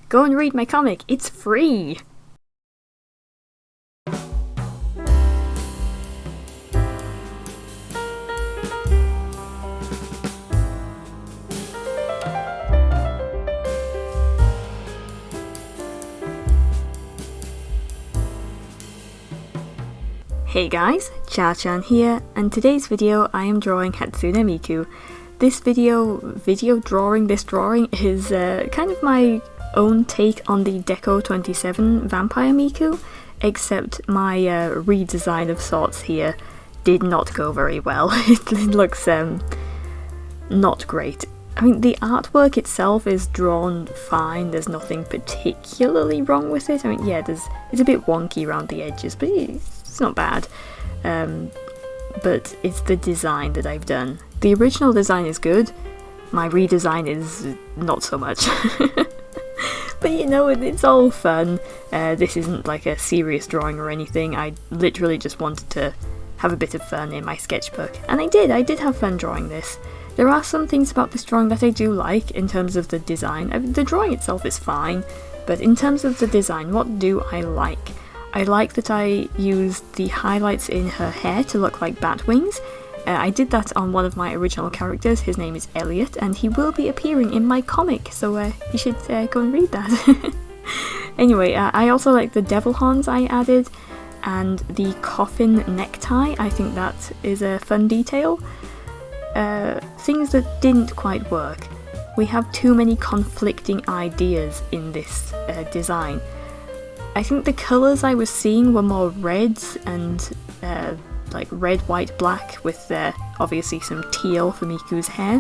Go and read my comic, it's free! Hey guys, CharrChan here, and today's video I am drawing Hatsune Miku. This drawing is kind of my own take on the Deco 27 Vampire Miku, except my redesign of sorts here did not go very well. It looks not great. I mean, the artwork itself is drawn fine, there's nothing particularly wrong with it. I mean, yeah, it's a bit wonky around the edges, but it's not bad. But it's the design that I've done. The original design is good, my redesign is not so much. But you know, it's all fun. This isn't like a serious drawing or anything. I literally just wanted to have a bit of fun in my sketchbook. And I did have fun drawing this. There are some things about this drawing that I do like in terms of the design. I mean, the drawing itself is fine, but in terms of the design, what do I like? I like that I used the highlights in her hair to look like bat wings. I did that on one of my original characters. His name is Elliot, and he will be appearing in my comic, so you should go and read that. Anyway, I also like the devil horns I added, and the coffin necktie. I think that is a fun detail. Things that didn't quite work. We have too many conflicting ideas in this design. I think the colours I was seeing were more reds and like red, white, black with obviously some teal for Miku's hair,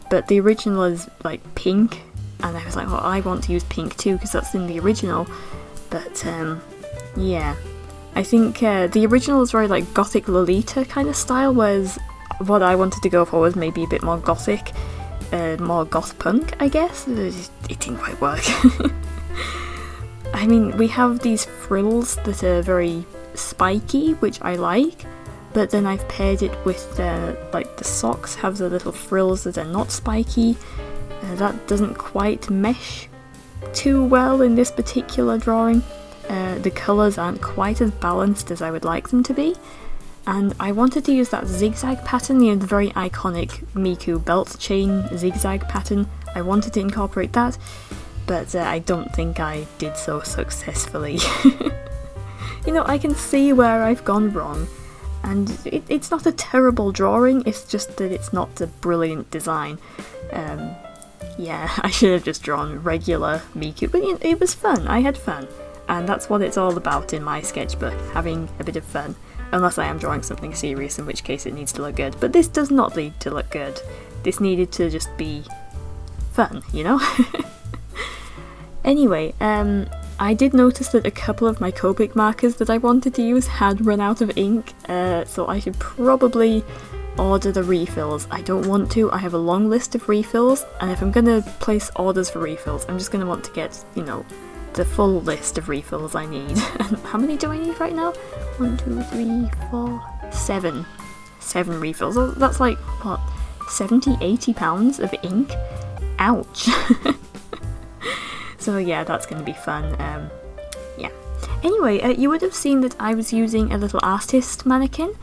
but the original is like pink, and I was like, well, I want to use pink too because that's in the original, but yeah. I think the original is very like gothic Lolita kind of style, whereas what I wanted to go for was maybe a bit more gothic, more goth punk, I guess. It didn't quite work. I mean, we have these frills that are very spiky, which I like, but then I've paired it with like the socks have the little frills that are not spiky. That doesn't quite mesh too well in this particular drawing. The colours aren't quite as balanced as I would like them to be, and I wanted to use that zigzag pattern, the very iconic Miku belt chain zigzag pattern. I wanted to incorporate that, but I don't think I did so successfully. You know, I can see where I've gone wrong, and it's not a terrible drawing, it's just that it's not a brilliant design. Yeah, I should have just drawn regular Miku, but it was fun, I had fun, and that's what it's all about in my sketchbook, having a bit of fun. Unless I am drawing something serious, in which case it needs to look good, but this does not need to look good. This needed to just be fun, you know? Anyway, I did notice that a couple of my Copic markers that I wanted to use had run out of ink, so I should probably order the refills. I don't want to, I have a long list of refills, and if I'm gonna place orders for refills, I'm just gonna want to get, you know, the full list of refills I need. How many do I need right now? 1, 2, 3, 4, 7. 7 refills. Oh, that's like, what, 70-80 pounds of ink? Ouch! So yeah, that's going to be fun. Yeah. Anyway, you would have seen that I was using a little artist mannequin,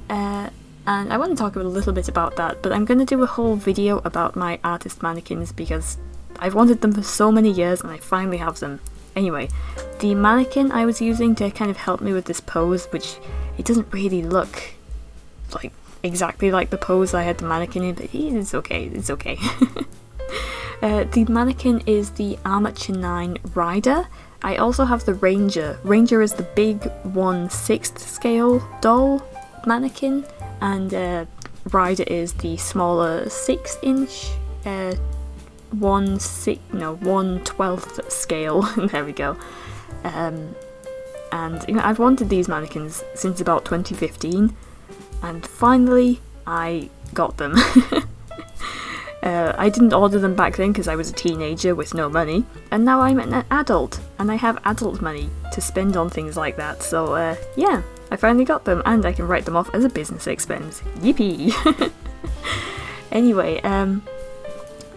and I want to talk a little bit about that, but I'm going to do a whole video about my artist mannequins because I've wanted them for so many years and I finally have them. Anyway, the mannequin I was using to kind of help me with this pose, which it doesn't really look like exactly like the pose I had the mannequin in, but it's okay, it's okay. The mannequin is the Armature 9 Rider. I also have the Ranger. Ranger is the big 1/6 scale doll mannequin, and Rider is the smaller 6-inch 1/12 scale. There we go. And you know, I've wanted these mannequins since about 2015, and finally I got them. I didn't order them back then because I was a teenager with no money, and now I'm an adult and I have adult money to spend on things like that, so yeah, I finally got them and I can write them off as a business expense. Yippee! Anyway,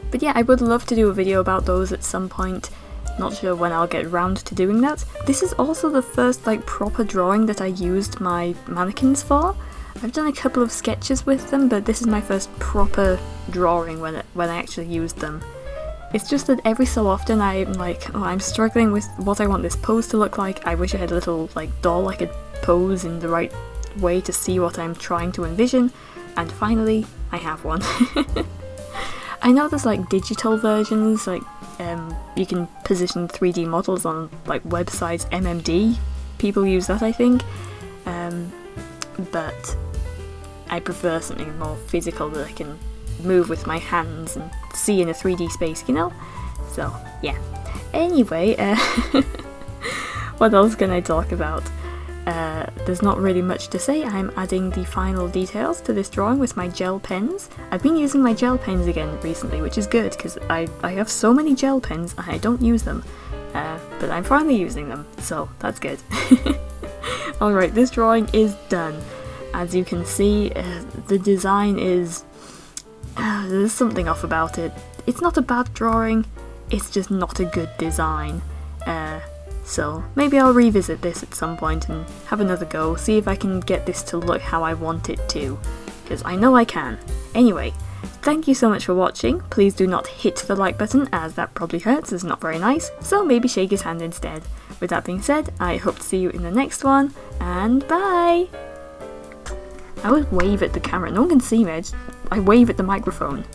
but yeah, I would love to do a video about those at some point. not sure when I'll get round to doing that. This is also the first like proper drawing that I used my mannequins for. I've done a couple of sketches with them, but this is my first proper drawing when I actually used them. It's just that every so often I'm like, oh, I'm struggling with what I want this pose to look like. I wish I had a little like doll I could pose in the right way to see what I'm trying to envision, and finally I have one. I know there's like digital versions, like you can position 3D models on like websites, MMD, people use that I think, but I prefer something more physical that I can move with my hands and see in a 3D space, you know? So yeah. Anyway, what else can I talk about? There's not really much to say. I'm adding the final details to this drawing with my gel pens. I've been using my gel pens again recently, which is good because I have so many gel pens and I don't use them. But I'm finally using them, so that's good. Alright, this drawing is done. As you can see, the design is... there's something off about it. It's not a bad drawing, it's just not a good design. So maybe I'll revisit this at some point and have another go, see if I can get this to look how I want it to, because I know I can. Anyway, thank you so much for watching. Please do not hit the like button, as that probably hurts, it's not very nice, so maybe shake his hand instead. With that being said, I hope to see you in the next one, and bye! I always wave at the camera, no one can see me, I wave at the microphone.